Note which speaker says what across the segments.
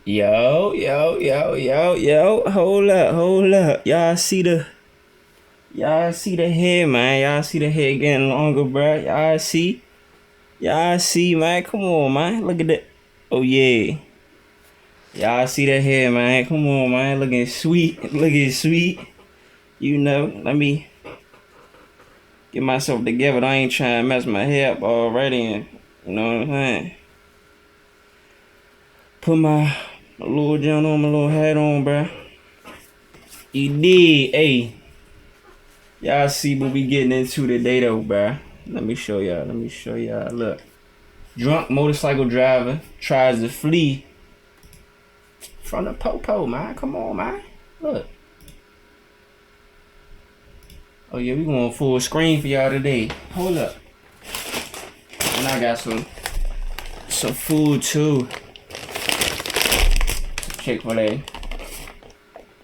Speaker 1: Yo. Hold up. Y'all see the head, man. Y'all see the head getting longer, bro. Y'all see, man. Come on, man. Look at that. Oh yeah. Y'all see the head, man. Come on, man. Looking sweet. Looking sweet. You know, let me get myself together. I ain't trying to mess my hair up already. And, you know what I'm saying? Put my little joint on, my little hat on, bro. You did, hey. Y'all see what we getting into today, though, bro. Let me show y'all. Look. Drunk motorcycle driver tries to flee from the po-po, man. Come on, man. Look. Oh, yeah, we going full screen for y'all today. Hold up. And I got some food, too. Chick-fil-A.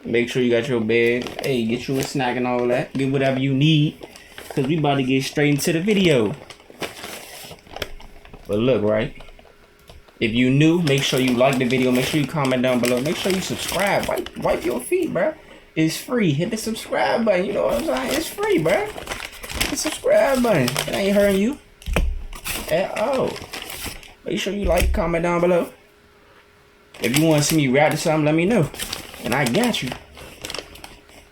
Speaker 1: Make sure you got your bag. Hey, get you a snack and all that. Get whatever you need. Because we about to get straight into the video. But look, right? If you new, make sure you like the video. Make sure you comment down below. Make sure you subscribe. Wipe your feet, bro. It's free. Hit the subscribe button. You know what I'm saying? It's free, bro. Hit the subscribe button. It ain't hurting you at all. Make sure you like, comment down below. If you want to see me react to something, let me know. And I got you.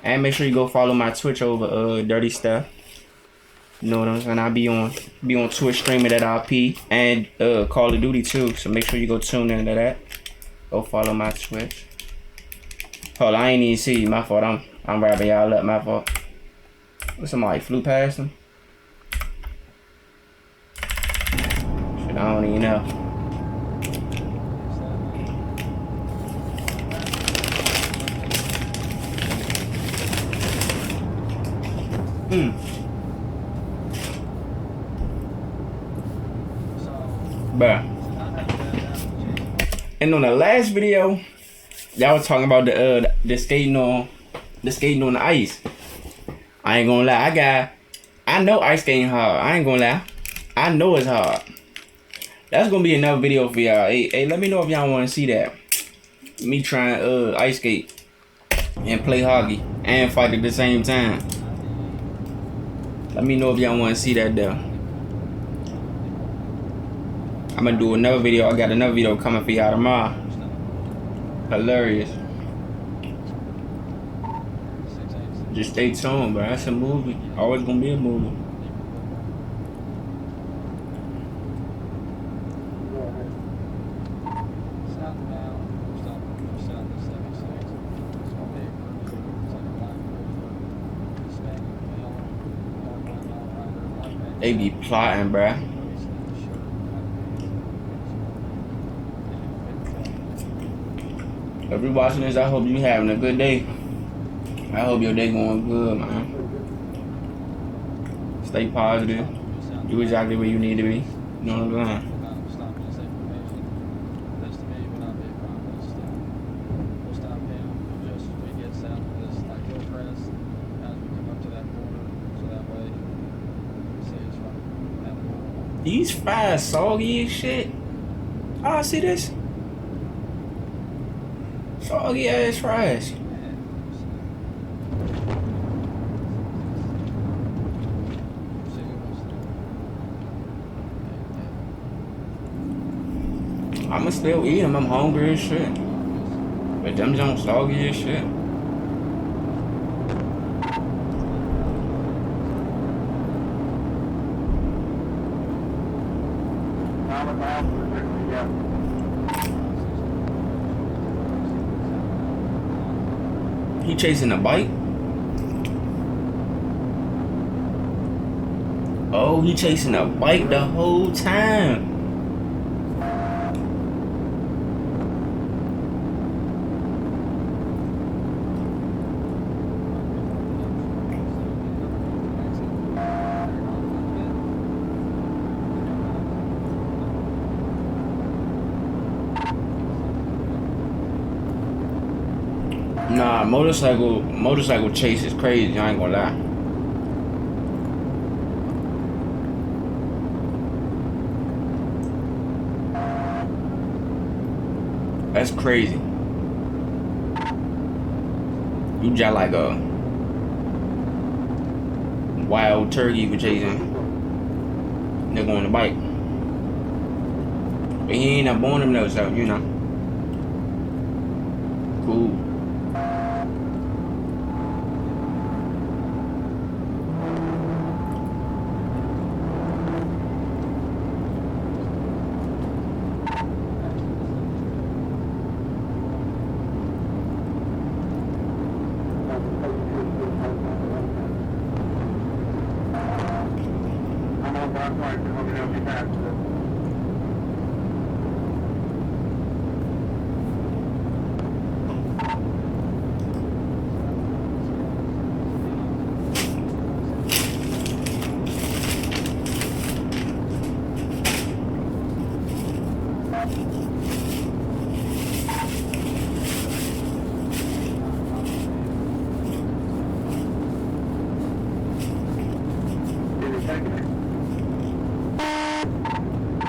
Speaker 1: And make sure you go follow my Twitch over Dirty Stuff. You know what I'm saying? I'll be on Twitch streaming at RP and Call of Duty too. So make sure you go tune into that. Go follow my Twitch. Hold on, I ain't even see you. My fault. I'm wrapping y'all up. My fault. Somebody flew past them. Shit, I don't even know. Bruh. And on the last video, y'all was talking about the skating on the ice. I ain't gonna lie, I know ice skating hard. I ain't gonna lie. I know it's hard. That's gonna be another video for y'all. Hey, let me know if y'all wanna see that. Me trying ice skate and play hockey and fight at the same time. Let me know if y'all wanna see that though. I'm gonna do another video. I got another video coming for y'all tomorrow. Hilarious. Just stay tuned, bro. That's a movie. Always gonna be a movie. They be plotting, bruh. If you're watching this, I hope you having a good day. I hope your day going good, man. Stay positive. Do exactly where you need to be. You know what I'm saying? These fries soggy as shit. Oh, see this? Soggy ass fries. I'ma still eat them. I'm hungry as shit. But them don't soggy as shit. He chasing a bike? Oh, he chasing a bike the whole time. Nah, motorcycle chase is crazy, I ain't gonna lie. That's crazy. You just like a wild turkey for chasing nigga on the bike. But he ain't up on him though, so you know. Cool.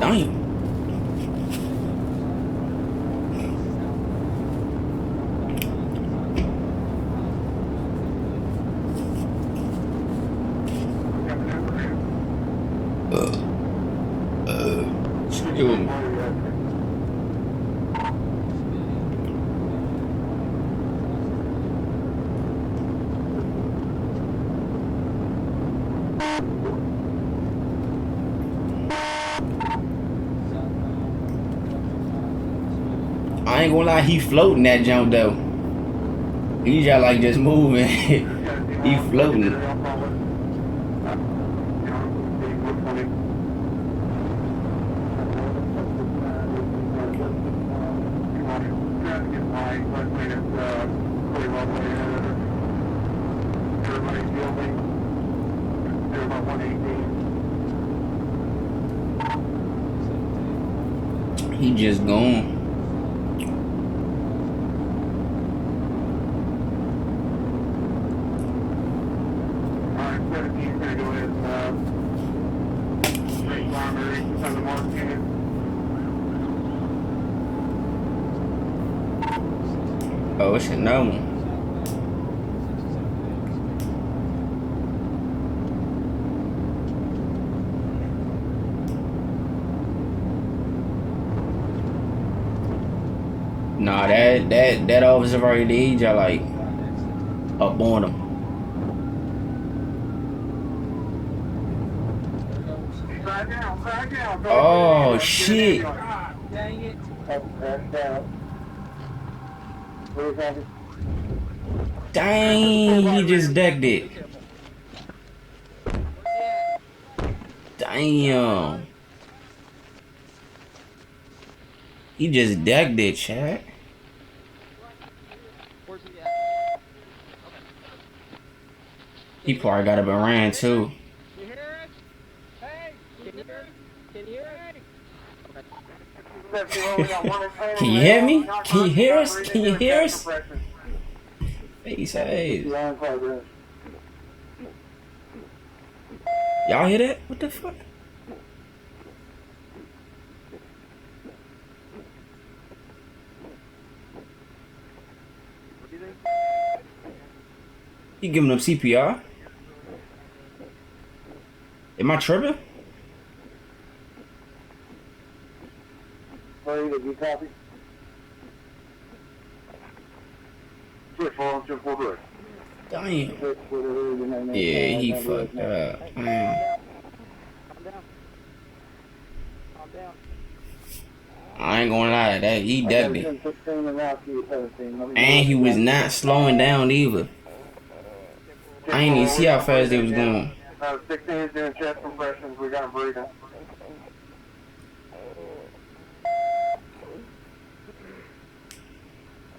Speaker 1: Damn. Excuse me. I ain't gonna lie, he floating that jump though. He just like just moving. He floating. He just gone. Oh, it's another one. Nah, that officer right there, he just like up on him. Oh shit! Dang, he just decked it. Damn. He just decked it, chat. He probably got up and ran too. Can you hear me? Can you hear us? Can you hear us? Face ass. Y'all hear that? What the fuck? He giving up CPR? Am I tripping?
Speaker 2: Did you copy?
Speaker 1: Damn. Yeah, he fucked up. Man. I ain't gonna lie, that he decked it. And he was not slowing down either. I ain't even see how fast they was going.
Speaker 2: 16's doing chest compressions. We got him breathing.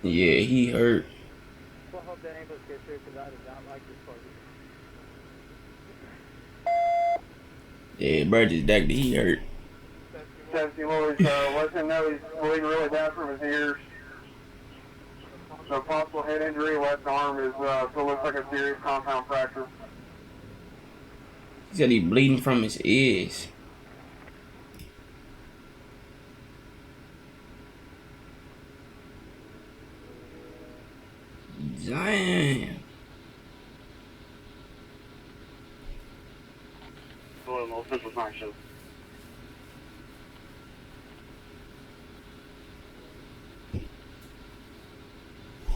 Speaker 1: Yeah, he hurt.
Speaker 3: We'll hope that ambulance gets through because I did not like this part.
Speaker 1: Yeah, bro just decked it. He hurt.
Speaker 2: 17 Lloyd's, let him know he's bleeding really bad from his ears. So possible head injury, left arm is, still looks like a serious compound fracture.
Speaker 1: He said he bleeding from his ears. Damn.
Speaker 2: Little Central Night Show.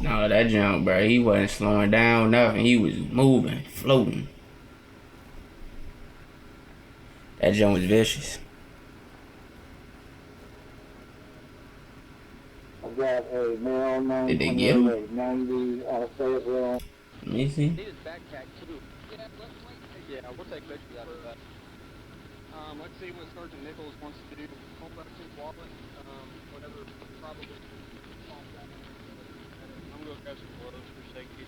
Speaker 1: No, that jump, bro. He wasn't slowing down nothing. He was moving, floating. That jump was vicious.
Speaker 2: I've got a male
Speaker 1: Did they get him?
Speaker 2: 90 out of Fayetteville.
Speaker 1: Let me see.
Speaker 3: Need his backpack too. Yeah, we'll take pictures out of that. Let's see what Sergeant Nichols wants to do. Hold back his wallet, whatever, probably. I'm gonna grab some clothes for safety.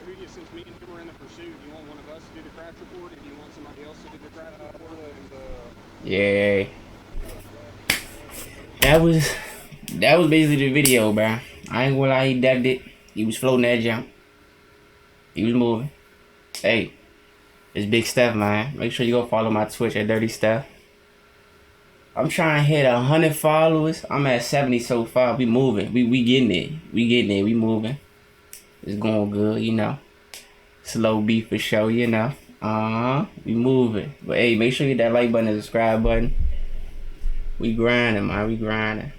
Speaker 3: Rudy, since me and you were in the pursuit, you want one of us to do the crash report, and you want somebody else to do the crash report?
Speaker 1: Yeah. That was basically the video, bro. I ain't gonna lie, he ducked it. He was floating that jump. He was moving. Hey, it's Big Steph, man. Make sure you go follow my Twitch at Dirty Steph. I'm trying to hit 100 followers. I'm at 70 so far. We moving. We getting it. We getting it. We moving. It's going good, you know. Slow beat for show, you know. We moving. But hey, make sure you hit that like button and subscribe button. We grinding, man. We grinding.